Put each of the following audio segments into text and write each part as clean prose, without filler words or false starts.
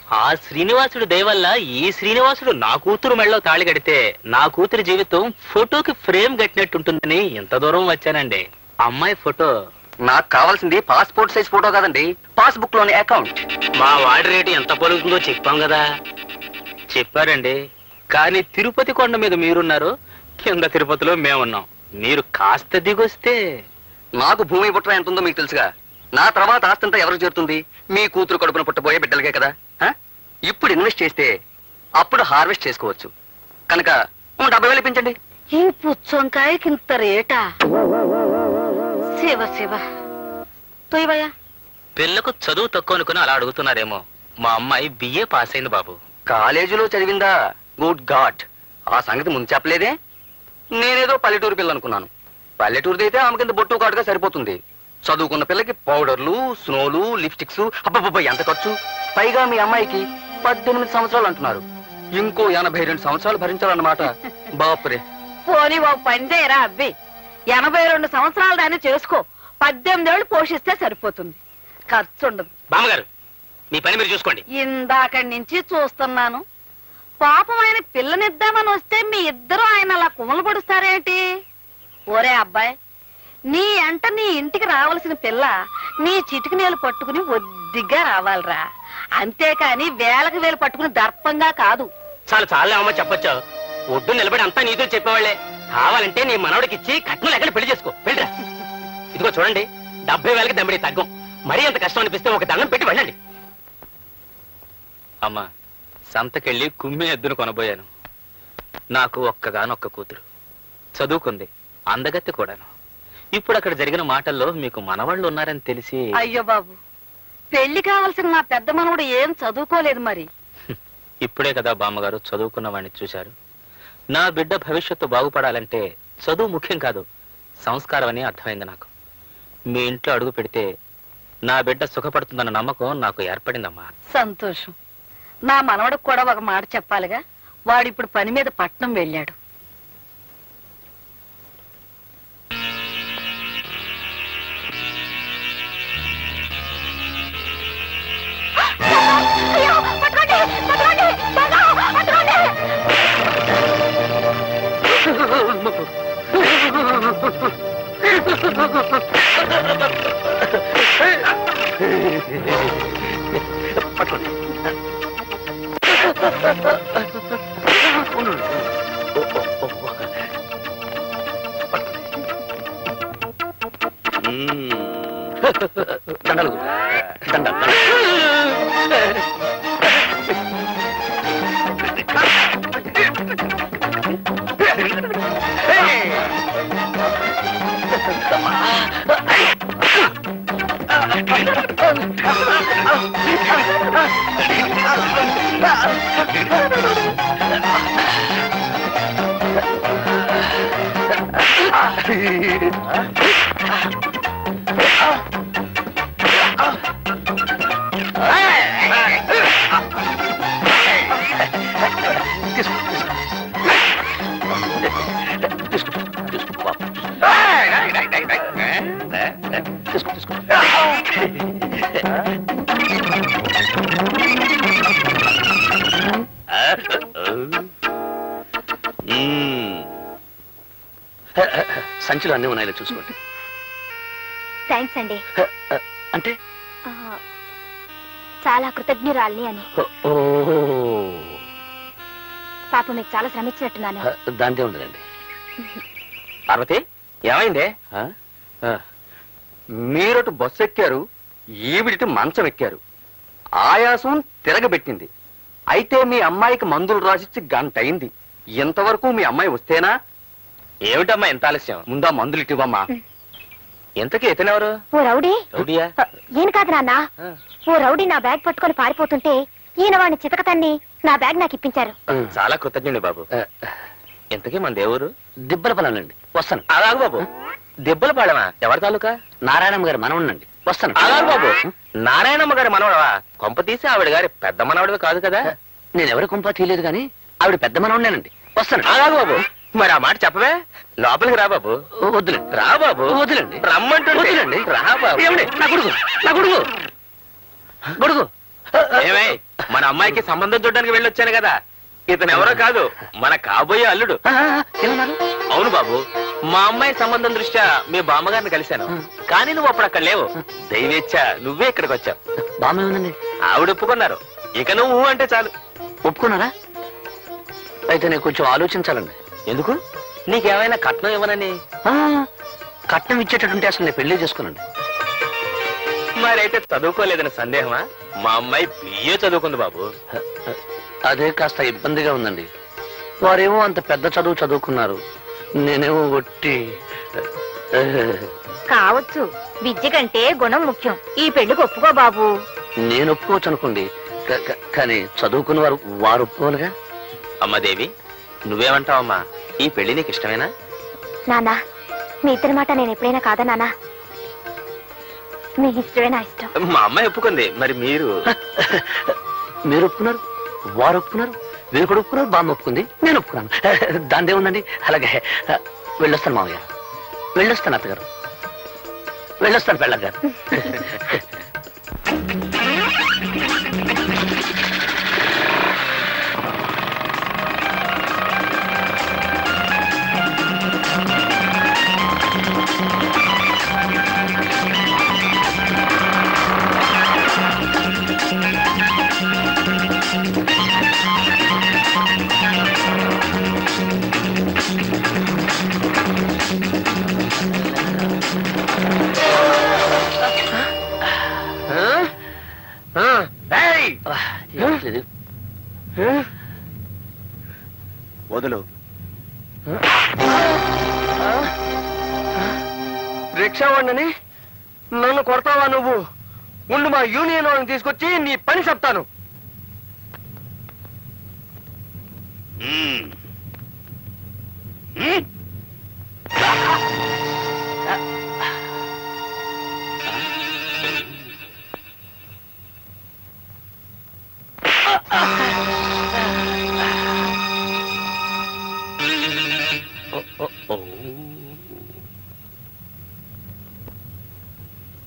ఆ శ్రీనివాసుడు దయ వల్ల ఈ శ్రీనివాసుడు నా కూతురు మెళ్ళలో తాళి కడితే నా కూతురి జీవితం ఫోటోకి ఫ్రేమ్ కట్టినట్టుంటుందని ఎంత దూరం వచ్చానండి. అమ్మాయి ఫోటో నాకు కావాల్సింది పాస్పోర్ట్ సైజ్ ఫోటో కాదండి, పాస్బుక్ లోని అకౌంట్. మా వాడి రేటు ఎంత పలుకుతుందో చెప్పాం కదా. చెప్పారండి, కానీ తిరుపతి కొండ మీద మీరున్నారు, కింద తిరుపతిలో మేమున్నాం. మీరు కాస్త దిగొస్తే. నాకు భూమి పుట్ట ఎంత ఉందో మీకు తెలుసుగా. నా తర్వాత ఆస్తంతా ఎవరికి చేరుతుంది? మీ కూతురు కడుపున పుట్టబోయే బిడ్డలకే కదా. ఇప్పుడు ఇన్వెస్ట్ చేస్తే అప్పుడు హార్వెస్ట్ చేసుకోవచ్చు. కనుక 70,000 ఇప్పించండి. ఈ పుచ్చొంకాయకి ఇంత రేటా? శివ శివ తొయ్యవయ్యా. పిల్లకు చదువు తక్కువ అనుకుని అలా అడుగుతున్నారేమో. మా అమ్మాయి బిఏ పాస్ అయింది బాబు. కాలేజీలో చదివిందా? గుడ్ గాడ్, ఆ సంగతి ముందు చెప్పలేదే. నేనేదో పల్లెటూరు పిల్ల అనుకున్నాను. పల్లెటూరుది అయితే ఆమె కింద బొట్టు కాటుగా సరిపోతుంది. చదువుకున్న పిల్లకి పౌడర్లు, స్నోలు, లిప్స్టిక్స్, అబ్బబ్బబ్బ ఎంత ఖర్చు. పైగా మీ అమ్మాయికి 18 సంవత్సరాలు అంటున్నారు. ఇంకో 82 సంవత్సరాలు భరించాలన్నమాట. బాపురే. పోనీ ఓ పని చేయరా అబ్బి, 82 సంవత్సరాలు దాన్ని చేసుకో. 18 ఏళ్ళు పోషిస్తే సరిపోతుంది, ఖర్చు ఉండదు. బామ్మగారు, మీ పని మీరు చూసుకోండి. ఇందాకడి నుంచి చూస్తున్నాను. పాపం ఆయన పిల్లనిద్దామని వస్తే మీ ఇద్దరు ఆయన అలా కుమలు పడుస్తారేంటి? ఓరే అబ్బాయి, నీ అంట నీ ఇంటికి రావాల్సిన పిల్ల నీ చిటికి నేలు పట్టుకుని ఒద్దిగ్గా రావాలిరా, అంతేకాని వేలకు వేలు పట్టుకుని దర్పంగా కాదు. చాలు చాలే అమ్మ చెప్పొచ్చు. ఒడ్డు నిలబడి అంతా నీతో చెప్పేవాళ్లే. కావాలంటే నీ మనవడికి ఇచ్చి కట్నం ఎక్కడ పెళ్లి చేసుకో. వెళ్ళరా. ఇదిగో చూడండి, 70,000కి దమ్మిడి తగ్గం. మరీ అంత కష్టం అనిపిస్తే ఒక దండం పెట్టి వెళ్ళండి. అమ్మా, సంతకెళ్ళి కుమ్మి ఎద్దును కొనబోయాను. నాకు ఒక్కగానొక్క కూతురు, చదువుకుంది, అందగత్తె కూడాను. ఇప్పుడు అక్కడ జరిగిన మాటల్లో మీకు మనవాళ్ళు ఉన్నారని తెలిసి. అయ్యో బాబు, పెళ్లి కావాల్సిన నా పెద్ద మనవడు ఏం చదువుకోలేదు మరి. ఇప్పుడే కదా బామ్మగారు చదువుకున్న వాడిని చూశారు. నా బిడ్డ భవిష్యత్తు బాగుపడాలంటే చదువు ముఖ్యం కాదు, సంస్కారం అని అర్థమైంది నాకు. మీ ఇంట్లో అడుగు పెడితే నా బిడ్డ సుఖపడుతుందన్న నమ్మకం నాకు ఏర్పడిందమ్మా. సంతోషం. నా మనవడికి కూడా ఒక మాట చెప్పాలిగా. వాడిప్పుడు పని మీద పట్నం వెళ్ళాడు. దండలు దండలు. సంచులు అన్నీ ఉన్నాయో చూసుకోండి. థ్యాంక్స్ అండి. అంటే చాలా కృతజ్ఞురాల్ని అని. పాప మీకు చాలా శ్రమించినట్టున్నాను. దాంతే ఉండదండి. పార్వతి, ఏమైందే? మీరటు బస్సు ఎక్కారు, ఈవిడిటి మంచం ఎక్కారు. ఆయాసం తిరగబెట్టింది. అయితే మీ అమ్మాయికి మందులు రాసిచ్చి గంట అయింది. ఇంతవరకు మీ అమ్మాయి వస్తేనా? ఏమిటమ్మా ఎంత ఆలస్యం? ముందా మందులు ఇటివమ్మా. ఎంతకీ ఇతనెవరు? ఓ రౌడీ. రౌడీయా? ఈయన కాదు నాన్న. ఓ రౌడీ నా బ్యాగ్ పట్టుకొని పారిపోతుంటే ఈయన వాడిని చితకతన్ని నా బ్యాగ్ నాకు ఇప్పించారు. చాలా కృతజ్ఞుడి బాబు. ఎంతకీ మన దేవురు? దిబ్బలపల్లండి. వస్తాను. అలాగు బాబు. దిబ్బలపాళెమా? ఎవరి తాలూకా? నారాయణమ్మ గారి మనవనండి. వస్తాను. అలాగు బాబు. నారాయణమ్మ గారి మనవడవా? కొంప తీసి ఆవిడ గారి పెద్ద మనవడివి కాదు కదా? నేను ఎవరి కొంప తీయలేదు కానీ ఆవిడ పెద్ద మనవనేనండి. వస్తాను. అలాగు బాబు. మరి ఆ మాట చెప్పవే. లోపలికి రా బాబు. వద్దులేండి. రా బాబు. వద్దులేండి. రమ్మంటుంది. వద్దులేండి. రా బాబు. ఏమండి? నా గొడుగు, నా గొడుగు, గొడుగు. ఏమై మన అమ్మాయికి సంబంధం చూడడానికి వెళ్ళొచ్చాను కదా. ఇతను ఎవరో కాదు, మన కాబోయే అల్లుడు. అవును బాబు, మా అమ్మాయి సంబంధం దృష్ట్యా మీ బామ్మగారిని కలిశాను. కానీ నువ్వు అప్పుడు అక్కడ లేవు. దైవేచ్ఛ నువ్వే ఇక్కడికి వచ్చావు. బామ్మ ఉందండి, ఆవిడ ఒప్పుకున్నారు. ఇక నువ్వు అంటే చాలు. ఒప్పుకున్నారా? అయితే నేను కొంచెం ఆలోచించాలండి. ఎందుకు? నీకేమైనా కట్నం ఇవ్వనని? కట్నం ఇచ్చేటట్టుంటే అసలు నేను పెళ్లి చేసుకున్నాండి. మరైతే చదువుకోలేదని సందేహమా? మా అమ్మాయి బిఏ చదువుకుంది బాబు. అదే కాస్త ఇబ్బందిగా ఉందండి. వారేమో అంత పెద్ద చదువు చదువుకున్నారు, నేనేమో ఒట్టి. కావచ్చు, విద్య కంటే గుణం ముఖ్యం. ఈ పెళ్లికి ఒప్పుకో బాబు. నేను ఒప్పుకోవచ్చు అనుకోండి, కానీ చదువుకున్న వారు ఒప్పుకోవాలిగా. అమ్మదేవి, నువ్వేమంటావమ్మా? ఈ పెళ్లి నీకు ఇష్టమేనా? నానా, మీ ఇద్దరి మాట నేను ఎప్పుడైనా కాదా నానా? మీ ఇష్టమే నా ఇష్టం. మా అమ్మాయి ఒప్పుకుంది, మరి మీరు? మీరు ఒప్పుకున్నారు, వారు ఒప్పుకున్నారు, వీరు కూడా ఒప్పుకున్నారు, బామ్మ ఒప్పుకుంది, నేను ఒప్పుకున్నాను. దాందే ఉందండి. అలాగే వెళ్ళొస్తాను మామయ్య, వెళ్ళొస్తాను అత్తగారు, వెళ్ళొస్తాను పెళ్ళగారు. వదులు. రిక్షా వాడిని నన్ను కొడతావా నువ్వు? ఉండు, మా యూనియన్ వాళ్ళని తీసుకొచ్చి నీ పని చెప్తాను.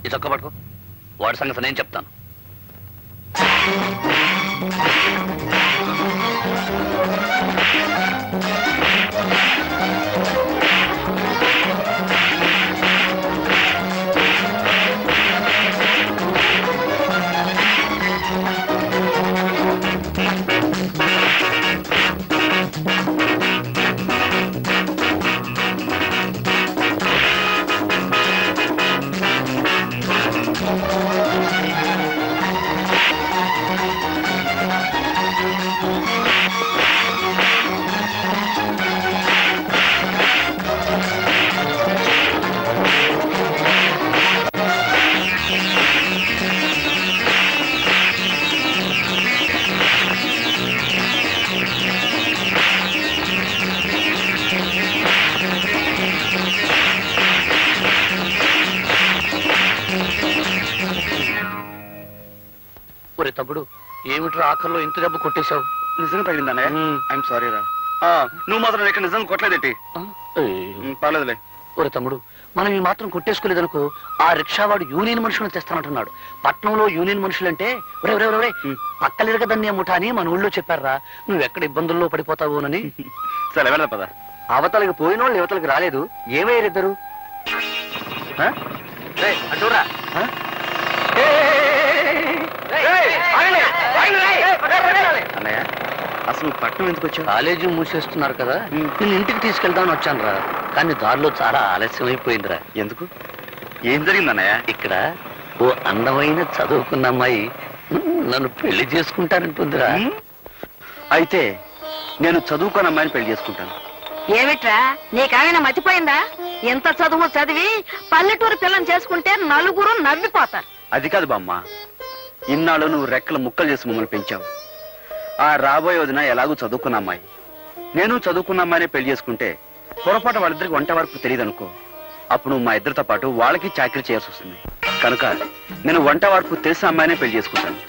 ఇదొక్క పట్టుకో, వాడి సంగతి నేను చెప్తాను. ఒరే తమ్ముడు, ఏమిట్రా ఆఖరిలో ఇంత దెబ్బ కొట్టేశావు? నిజంగా తగిలిందానే? ఐఎమ్ సారీ రా. నువ్వు మాత్రం ఇక్కడ నిజంగా కొట్టలేదేంటి? పర్లేదులే. ఒరే తమ్ముడు, మనం ఈ మాత్రం కొట్టేసుకోలేదనుకో, ఆ రిక్షావాడు యూనియన్ మనుషులను తెస్తానంటున్నాడు. పట్నంలో యూనియన్ మనుషులంటే ఒరే పక్కలేరుగా దాన్ని ముఠా అని మన ఊళ్ళో చెప్పారా. నువ్వెక్కడ ఇబ్బందుల్లో పడిపోతావోనని. సరే వెళ్దా పద. అవతలకి పోయిన వాళ్ళు యువతలకి రాలేదు, ఏమయ్యారు ఇద్దరు? అటురా. అన్నయ్య, అసలు పట్నం ఎందుకు వచ్చావు? కాలేజీ మూసేస్తున్నారు కదా, నేను ఇంటికి తీసుకెళ్దామని వచ్చాను రా. కానీ దారిలో చాలా ఆలస్యం అయిపోయిందిరా. ఎందుకు? ఏం జరిగిందన్నయ్య? ఇక్కడ ఓ అందమైన చదువుకున్న అమ్మాయి నన్ను పెళ్లి చేసుకుంటానంటుందిరా. అయితే నేను చదువుకున్న అమ్మాయిని పెళ్లి చేసుకుంటాను. ఏమిట్రా, నీకేమైనా మర్చిపోయిందా? ఎంత చదువు చదివి పల్లెటూరు పిల్లని చేసుకుంటే నలుగురు నవ్విపోతారు. అది కాదు బామ్మ, ఇన్నాళ్ళు నువ్వు రెక్కలు ముక్కలు చేసి మమ్మల్ని పెంచావు. ఆ రాబోయే వదిన ఎలాగూ చదువుకున్న అమ్మాయి, నేను చదువుకున్న అమ్మాయినే పెళ్లి చేసుకుంటే పొరపాటు వాళ్ళిద్దరికి వంట వరకు తెలియదు అనుకో. అప్పుడు నువ్వు మా ఇద్దరితో పాటు వాళ్ళకి చాకరీ చేయాల్సి వస్తుంది. కనుక నేను వంట వరకు తెలిసిన అమ్మాయినే పెళ్లి చేసుకుంటాను.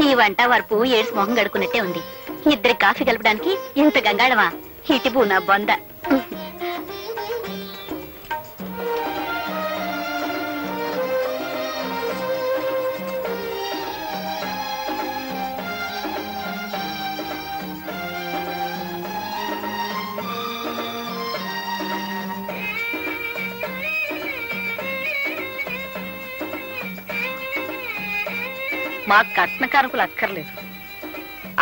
ఈ వంట వరపు ఏడ్స్ మొహం గడుకున్నట్టే ఉంది. ఇద్దరి కాఫీ కలపడానికి ఇంత గంగాళమా? ఇటుపు నా బొంద. మా కట్న కానుకలు అక్కర్లేదు,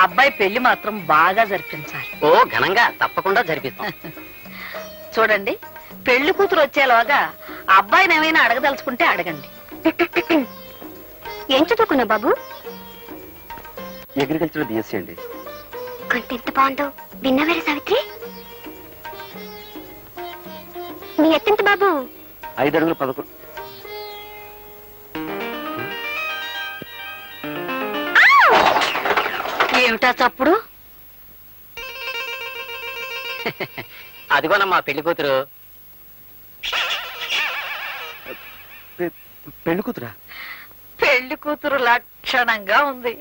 అబ్బాయి పెళ్లి మాత్రం బాగా జరిపించాలి. ఓ ఘనంగా తప్పకుండా జరిపిస్తాం. చూడండి, పెళ్లి కూతురు వచ్చేలాగా అబ్బాయిని ఏమైనా అడగదలుచుకుంటే అడగండి. ఏం చదువుకున్నా బాబు? అగ్రికల్చర్ బిఎస్సీ అండి. కొంత ఎంత బాగుందో విన్నవేరే సావిత్రి. మీ ఎత్తెంత బాబు? 5 అడుగులు 11. ఏమిటా చప్పుడు? అదిగోనమ్మా పెళ్లి కూతురు. పెళ్లి కూతురా? పెళ్లి కూతురు లక్షణంగా ఉంది.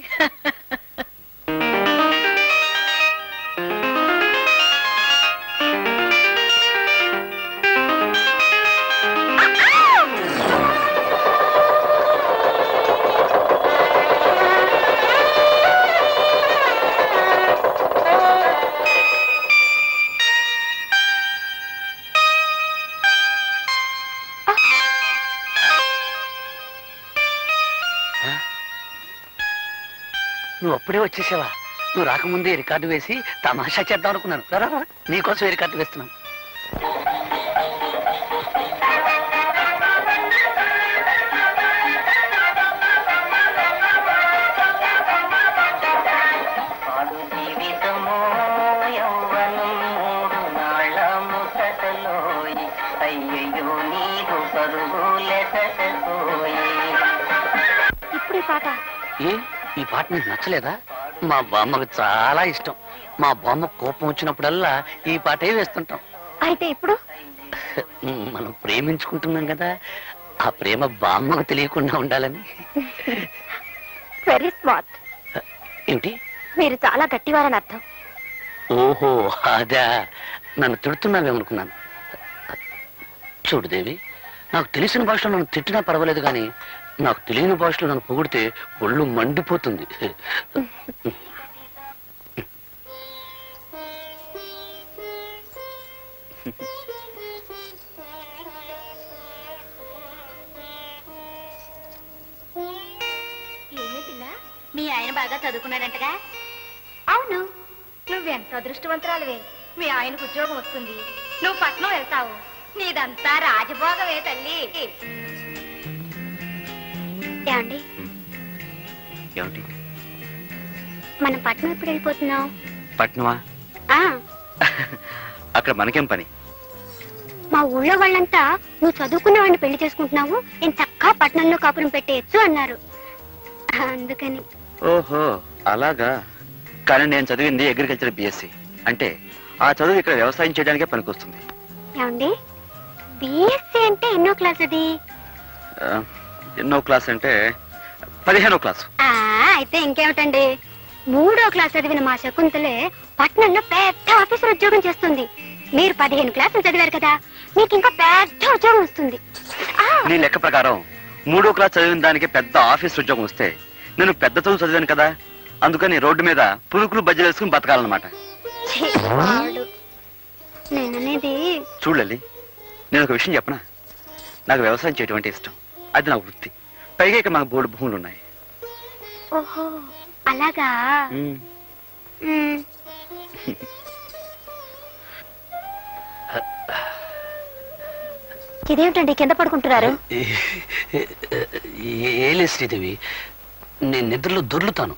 నువ్వు అప్పుడే వచ్చేసావా? నువ్వు రాకముందే రికార్డు వేసి తమాషా చేద్దాం అనుకున్నాను. రా, నీకోసం రికార్డు వేస్తున్నాను. ఇప్పుడు ఈ పాట ఈ పాట నీకు నచ్చలేదా? మా బామ్మకు చాలా ఇష్టం. మా బామ్మ కోపం వచ్చినప్పుడల్లా ఈ పాటే వేస్తుంటాం. అయితే ఇప్పుడు మనం ప్రేమించుకుంటున్నాం కదా, ఆ ప్రేమ బామ్మకు తెలియకుండా ఉండాలని. Very smart. ఏమిటి? మీరు చాలా గట్టివారని అర్థం. ఓహో అదా, నన్ను తిడుతున్నావేమనుకున్నాను. చూడు దేవి, నాకు తెలిసిన భాషలో నన్ను తిట్టినా పర్వాలేదు, కానీ నాకు తెలియని భాషలో నన్ను పొగిడితే ఒళ్ళు మండిపోతుంది. మీ ఆయన బాగా చదువుకున్నాడంటగా? అవును. నువ్వెంత అదృష్టవంతురాలువే. మీ ఆయనకు ఉద్యోగం వస్తుంది, నువ్వు పట్నం వెళ్తావు. నీదంతా రాజభోగమే తల్లి. ఏమండి, ఏమిటి? మనం పట్నం ఎప్పుడు వెళ్ళిపోతున్నాం? పట్నమా? అక్కడ మనకేం పని? మా ఊళ్ళో వాళ్ళంతా నువ్వు చదువుకున్న వాడిని పెళ్లి చేసుకుంటున్నావు, నేను చక్కగా పట్నంలో కాపురం పెట్టేయచ్చు అన్నారు. అందుకని. ఓహో అలాగా. కానీ నేను చదివింది అగ్రికల్చర్ బిఎస్సీ. అంటే ఆ చదువు ఇక్కడ వ్యవసాయం చేయడానికే పనికొస్తుంది. ఏమండి, బిఎస్సీ అంటే ఎన్నో క్లాస్ అది? ఎన్నో క్లాస్ అంటే 15వ క్లాసు. అయితే ఇంకేమిటండి, 3వ క్లాస్ చదివిన మా శకుంతలే పట్నంలో పెద్ద ఆఫీసర్ ఉద్యోగం చేస్తుంది. మీరు 15 క్లాసులు చదివారు కదా, మీకు ఇంకా పెద్ద ఉద్యోగం వస్తుంది. నీ లెక్క ప్రకారం 3వ క్లాస్ చదివిన దానికి పెద్ద ఆఫీస్ ఉద్యోగం వస్తే నేను పెద్ద చదువు చదివాను కదా, అందుకని రోడ్డు మీద పురుకులు బజ్జలు వేసుకుని బతకాలన్నమాట. నేననేది చూడలే, నేను ఒక విషయం చెప్పనా? నాకు వ్యవసాయం చేయడం అంటే ఇష్టం, అది నా వృత్తి. పైగా ఇక మాకు బోర్డు భూములు ఉన్నాయి. ఓహో అలాగా. ఇదేమిటండి కింద పడుకుంటున్నారు? ఏలే శ్రీదేవి, నేను నిద్రలో దొర్లుతాను.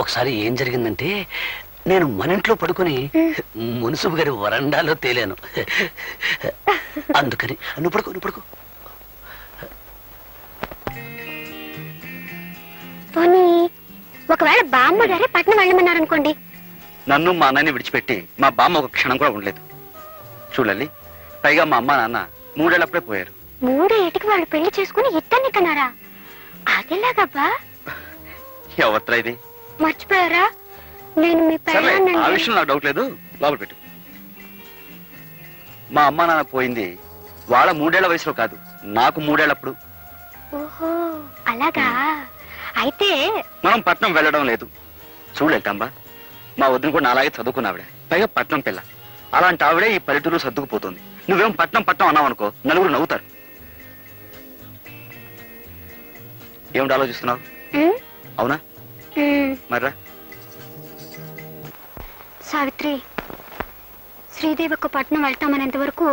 ఒకసారి ఏం జరిగిందంటే, నేను మన ఇంట్లో పడుకుని మున్సిపు గారి వరండాలో తేలాను. అందుకని నువ్వు పడుకో. పోనీ ఒకవేళ బామ్మ గారే పట్నం వెళ్ళమన్నారనుకోండి. నన్ను మా అన్నని విడిచిపెట్టి మా బామ్మ ఒక క్షణం కూడా ఉండలేదు. చూడాలి, పైగా మా అమ్మ నాన్న 3 ఏళ్ళప్పుడే పోయారు. 3 ఏటికి వాళ్ళు పెళ్లి చేసుకుని ఇద్దరిని కన్నారా? అదేలాగబ్బా? ఎవరిరా ఇది? మర్చిపోయారా? నేను మీ సర్లే, ఆ పెళ్ళాన్నండి. విషయం నాకు డౌట్ లేదు, లోపల పెట్టు. మా అమ్మ నాన్న పోయింది వాళ్ళ 3 ఏళ్ల వయసులో కాదు, నాకు 3 ఏళ్ళప్పుడు. ఓహో అలాగా? అయితే మనం పట్నం వెళ్ళడం లేదు. చూడు లలితాంబా, మా వదిన కూడా నాలాగే చదువుకున్న ఆవిడ, పైగా పట్నం పిల్ల. అలాంటి ఆవిడే ఈ పల్లెటూరు సర్దుకుపోతుంది. నువ్వేం పట్నం పట్నం అన్నావు అనుకో, నలుగురు నవ్వుతారు. ఏమిటి ఆలోచిస్తున్నావు? ఉమ్, అవునా? ఉమ్. మర్రా. సావిత్రి, శ్రీదేవి ఒక పట్నం వెళ్తామనేంత వరకు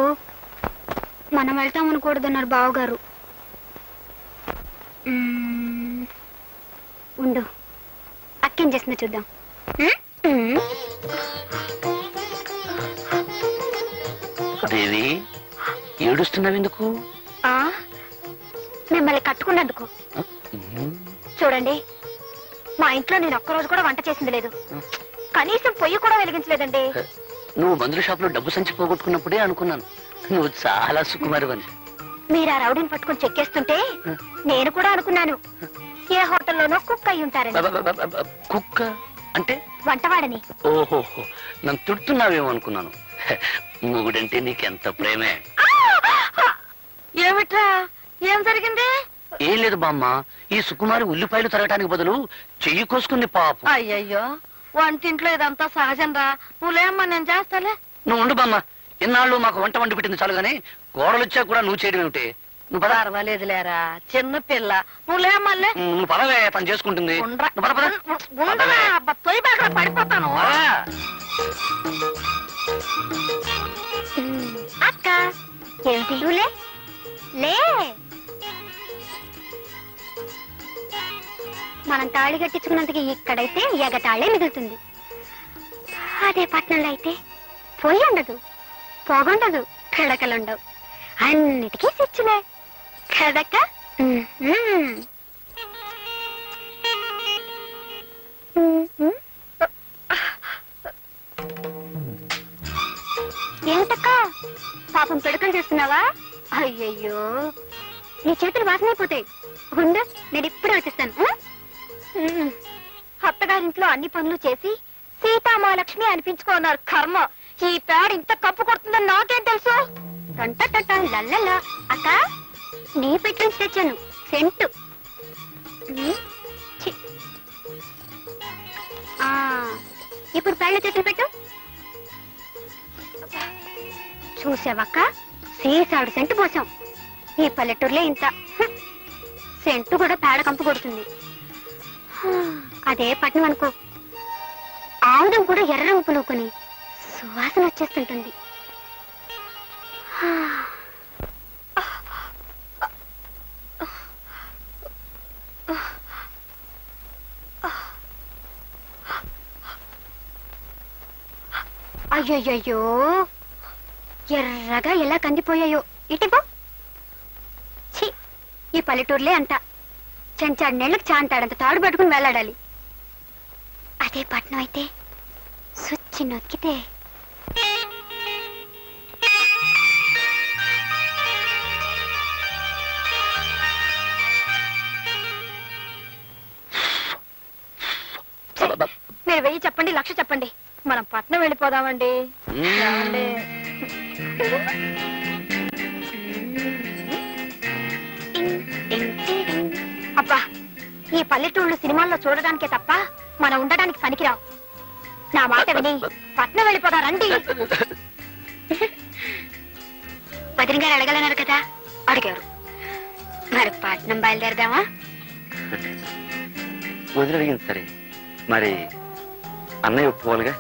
మనం వెళ్తామనకూడదన్నారు బావగారు. ఉండు, అక్కేం చేస్తుందో చూద్దాం. దేవి, ఏడుస్తున్నావు ఎందుకు? మిమ్మల్ని కట్టుకున్నందుకు. చూడండి, మా ఇంట్లో నేను ఒక్కరోజు కూడా వంట చేసింది లేదు, కనీసం పొయ్యి కూడా వెలిగించలేదండి. నువ్వు మందుల షాప్ లో డబ్బు సంచి పోగొట్టుకున్నప్పుడే అనుకున్నాను నువ్వు చాలా సుకుమారివని. మీరు ఆ రౌడీని పట్టుకుని చెక్కేస్తుంటే నేను కూడా అనుకున్నాను ఏ హోటల్లోనో కుక్ అయి ఉంటారని. కుక్క అంటే? వంటవాడని. ఓహో, నన్ను తిడుతున్నావేమో అనుకున్నాను. మొగుడంటే నీకెంత ప్రేమే. ఏమిట్రా, ఏం జరిగింది? ఏం లేదు బామ్మ, ఈ సుకుమారి ఉల్లిపాయలు తరగటానికి బదులు చెయ్యి కోసుకుంది పాపం. అయ్యయ్యో, వంటింట్లో ఇదంతా సహజం రా. నువ్వులేమ్మా, నేను చేస్తాలే. నువ్వు ఉండు బామ్మ, ఇన్నాళ్ళు మాకు వంట వండి పెట్టింది చాలు గానీ కోడలు వచ్చా కూడా నువ్వు చేయడం ఏమిటి? నువ్వు పద. పర్వాలేదులేరా, చిన్న పిల్ల. నువ్వులేమ్మల్లే. నువ్వు పదవే, తను చేసుకుంటుంది. నువ్వు పద, పద. తొయ్యి బాగా పడిపోతాను. అక్క ఏమిటి? లే లే, మనం తాళి కట్టించుకున్నందుకు ఇక్కడైతే ఎగతాళే మిగులుతుంది. అదే పట్నంలో అయితే పొయ్యి ఉండదు, పొగుండదు, పిడకలుండవు, అన్నిటికీ స్విచ్లే కదక్క. ఏమిటక్క పాపం పిడకలు చేస్తున్నావా? అయ్యయ్యో, నీ చేతులు వాసనైపోతాయి. ఉండు, నేను ఇప్పుడే వచ్చేస్తాను. అత్తగారింట్లో అన్ని పనులు చేసి సీతామహాలక్ష్మి అనిపించుకున్నారు. కర్మ, ఈ పేడ ఇంత కప్పు కొడుతుందని నాకేం తెలుసు? లల్లల్లా. అక్క, నీ పెట్టి నుంచి తెచ్చాను సెంటు. ఛీ. ఇప్పుడు పేడ చేతులు పెట్టు. చూసావక్క, సీసాడు సెంటు పోసాం. ఈ పల్లెటూరులో ఇంత సెంటు కూడా పేడ కంపు కొడుతుంది. అదే పట్నం అనుకో, ఆముదం కూడా ఎర్ర రంగు పులుకొని సువాసన వచ్చేస్తుంటుంది. అయ్యయ్యో, ఎర్రగా ఎలా కందిపోయాయో. ఇటిపో. ఛీ, ఈ పల్లెటూరులే అంట. చెంచాడు నెళ్ళకి చాంతాడంత తాడు పట్టుకుని వెళ్ళాడాలి. అదే పట్నం అయితే సుచ్చి నొక్కితే. మీరు 1000 చెప్పండి, 1,00,000 చెప్పండి, మనం పట్నం వెళ్ళిపోదామండి. అబ్బా, ఈ పల్లెటూళ్ళు సినిమాల్లో చూడడానికే తప్ప మనం ఉండడానికి పనికిరావు. నా మాట విని పట్నం వెళ్ళిపోదా రండి. వదిన గారు అడగలన్నారు కదా, అడిగారు. మరి పట్నం బయలుదేరదామా? వదిలింది సరే, మరి అన్నయ్య ఒప్పుకోవాలిగా.